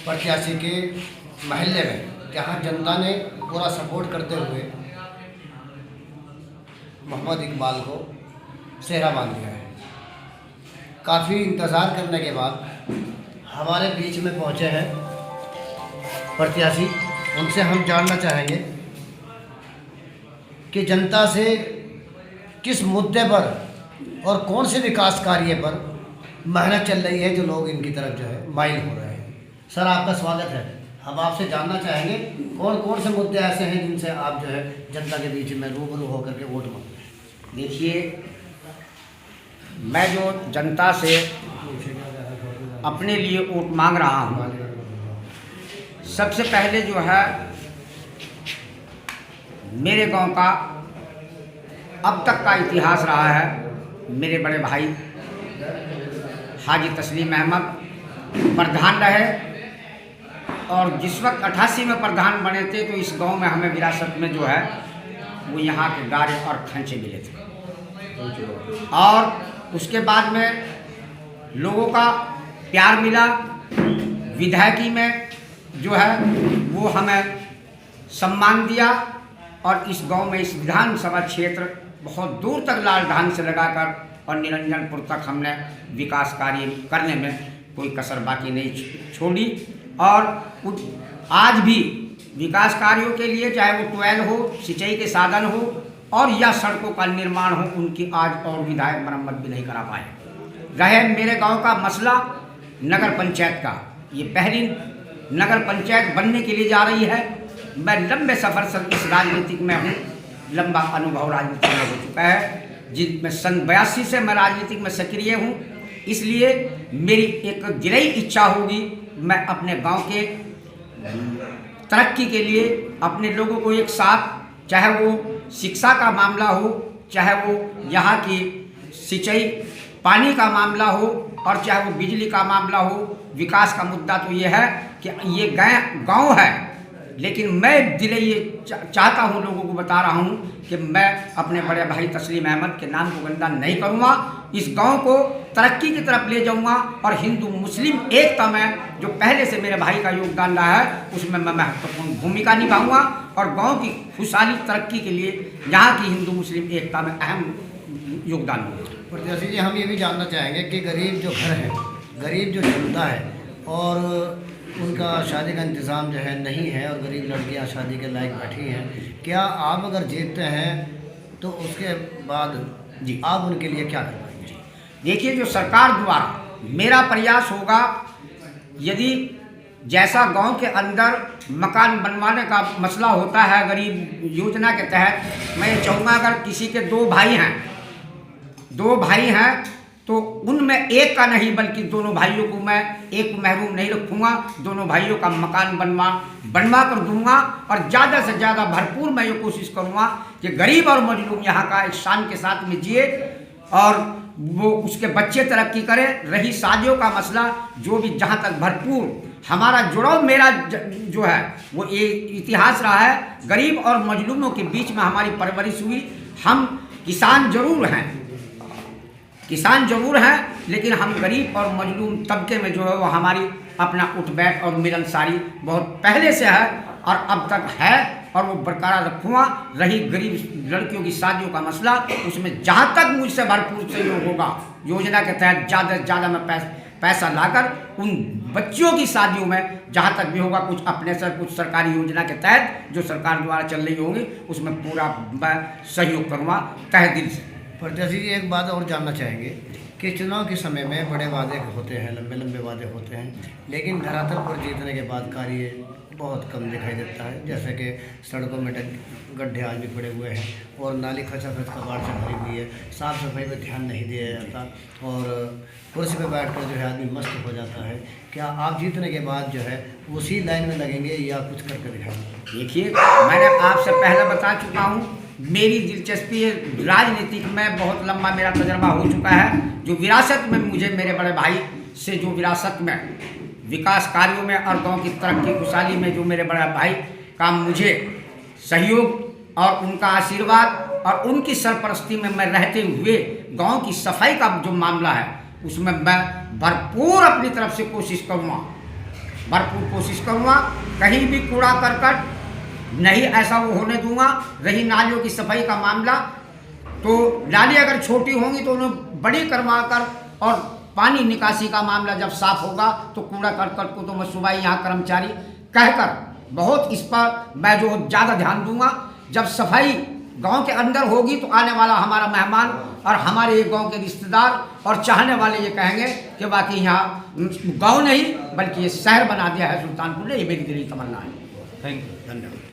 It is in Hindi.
प्रत्याशी के महल्ले में, जहां जनता ने पूरा सपोर्ट करते हुए मोहम्मद इकबाल को सेहरा बांध दिया है। काफ़ी इंतज़ार करने के बाद हमारे बीच में पहुंचे हैं प्रत्याशी। उनसे हम जानना चाहेंगे कि जनता से किस मुद्दे पर और कौन से विकास कार्य पर मेहनत चल रही है जो लोग इनकी तरफ जो है माइल हो रहे हैं। सर, आपका स्वागत है। हम आपसे जानना चाहेंगे कौन कौन से मुद्दे ऐसे हैं जिनसे आप जो है जनता के बीच में रूबरू होकर के वोट मांगते हैं। देखिए, मैं जो जनता से अपने लिए वोट मांग रहा हूँ, सबसे पहले जो है मेरे गांव का अब तक का इतिहास रहा है। मेरे बड़े भाई हाजी तस्लीम अहमद प्रधान रहे और जिस वक्त 88 में प्रधान बने थे तो इस गांव में हमें विरासत में जो है वो यहाँ के गारे और खंचे मिले थे और उसके बाद में लोगों का प्यार मिला। विधायकी में जो है वो हमें सम्मान दिया और इस गांव में इस विधानसभा क्षेत्र बहुत दूर तक लाल धान से लगाकर और निरंजनपुर तक हमने विकास कार्य करने में कोई कसर बाकी नहीं छोड़ी और आज भी विकास कार्यों के लिए चाहे वो ट्वेल हो, सिंचाई के साधन हो और या सड़कों का निर्माण हो, उनकी आज और विधायक मरम्मत भी नहीं करा पाए। रहे मेरे गांव का मसला नगर पंचायत का, ये पहली नगर पंचायत बनने के लिए जा रही है। मैं लंबे सफ़र से इस राजनीतिक में हूँ, लंबा अनुभव राजनीतिक में हो चुका है, जिसमें सन 82 से मैं राजनीतिक में सक्रिय हूँ। इसलिए मेरी एक दिली इच्छा होगी, मैं अपने गांव के तरक्की के लिए अपने लोगों को एक साथ, चाहे वो शिक्षा का मामला हो, चाहे वो यहाँ की सिंचाई पानी का मामला हो और चाहे वो बिजली का मामला हो, विकास का मुद्दा तो ये है कि ये गांव है, लेकिन मैं दिले ये चाहता हूँ, लोगों को बता रहा हूँ कि मैं अपने बड़े भाई तस्लीम अहमद के नाम को गंदा नहीं करूँगा। इस गांव को तरक्की की तरफ ले जाऊँगा और हिंदू मुस्लिम एकता में जो पहले से मेरे भाई का योगदान रहा है उसमें मैं महत्वपूर्ण भूमिका निभाऊँगा और गांव की खुशहाली तरक्की के लिए यहाँ की हिंदू मुस्लिम एकता में अहम योगदान होगा। प्रत्याशी जी, हम ये भी जानना चाहेंगे कि गरीब जो घर है, गरीब जो जनता है और उनका शादी का इंतज़ाम जो है नहीं है और गरीब लड़कियां शादी के लायक बैठी हैं, क्या आप अगर जीतते हैं तो उसके बाद जी आप उनके लिए क्या करवाएंगे? देखिए, जो सरकार द्वारा मेरा प्रयास होगा, यदि जैसा गांव के अंदर मकान बनवाने का मसला होता है गरीब योजना के तहत, मैं ये चाहूँगा अगर किसी के दो भाई हैं तो उनमें एक का नहीं बल्कि दोनों भाइयों को मैं एक महरूम नहीं रखूँगा, दोनों भाइयों का मकान बनवा कर दूंगा और ज़्यादा से ज़्यादा भरपूर मैं ये कोशिश करूँगा कि गरीब और मजलूम यहाँ का एक शान के साथ में जिए और वो उसके बच्चे तरक्की करें। रही शादियों का मसला, जो भी जहाँ तक भरपूर हमारा जुड़ाव मेरा जो है वो ये इतिहास रहा है, गरीब और मजलूमों के बीच में हमारी परवरिश हुई। हम किसान जरूर हैं लेकिन हम गरीब और मजलूम तबके में जो है वो हमारी अपना उठ बैठ और मिलनसारी बहुत पहले से है और अब तक है और वो बरकरार रखूँगा। रही गरीब लड़कियों की शादियों का मसला, उसमें जहाँ तक मुझसे भरपूर सहयोग होगा योजना के तहत ज़्यादा से ज़्यादा मैं पैसा लाकर उन बच्चियों की शादियों में जहाँ तक भी होगा कुछ अपने से कुछ सरकारी योजना के तहत जो सरकार द्वारा चल रही होगी उसमें पूरा मैं सहयोग करूँगा तहे दिल से। प्रत्याशी जी, एक बात और जानना चाहेंगे कि चुनाव के समय में बड़े वादे होते हैं, लंबे वादे होते हैं, लेकिन धरातल पर जीतने के बाद कार्य बहुत कम दिखाई देता है। जैसे कि सड़कों में गड्ढे आज भी पड़े हुए हैं और नाली खचाखच कबाड़ से भरी हुई है, साफ़ सफाई पर ध्यान नहीं दिया जाता और कुर्सी पर बैठकर जो है आदमी मस्त हो जाता है। क्या आप जीतने के बाद जो है उसी लाइन में लगेंगे या कुछ करके दिखाएंगे? देखिए, मैंने आपसे पहले बता चुका हूँ, मेरी दिलचस्पी राजनीतिक में बहुत लंबा मेरा तजर्बा हो चुका है। जो विरासत में मुझे मेरे बड़े भाई से जो विरासत में विकास कार्यों में और गांव की तरक्की खुशहाली में जो मेरे बड़े भाई का मुझे सहयोग और उनका आशीर्वाद और उनकी सरपरस्ती में मैं रहते हुए गांव की सफाई का जो मामला है उसमें मैं भरपूर अपनी तरफ से कोशिश करूँगा। भरपूर कोशिश करूँगा। कहीं भी कूड़ा करकट नहीं ऐसा वो होने दूंगा। रही नालियों की सफाई का मामला, तो नाली अगर छोटी होंगी तो उन्हें बड़ी करवाकर, और पानी निकासी का मामला जब साफ होगा तो कूड़ा करकट को तो मैं सुबह ही यहाँ कर्मचारी कहकर बहुत इस पर मैं जो ज़्यादा ध्यान दूंगा। जब सफाई गांव के अंदर होगी तो आने वाला हमारा मेहमान और हमारे ये गांव के रिश्तेदार और चाहने वाले ये कहेंगे कि बाकी यहाँ गांव नहीं बल्कि ये शहर बना दिया है सुल्तानपुर ने। ये मेरी दिली तमन्ना है। Thank you. धन्यवाद।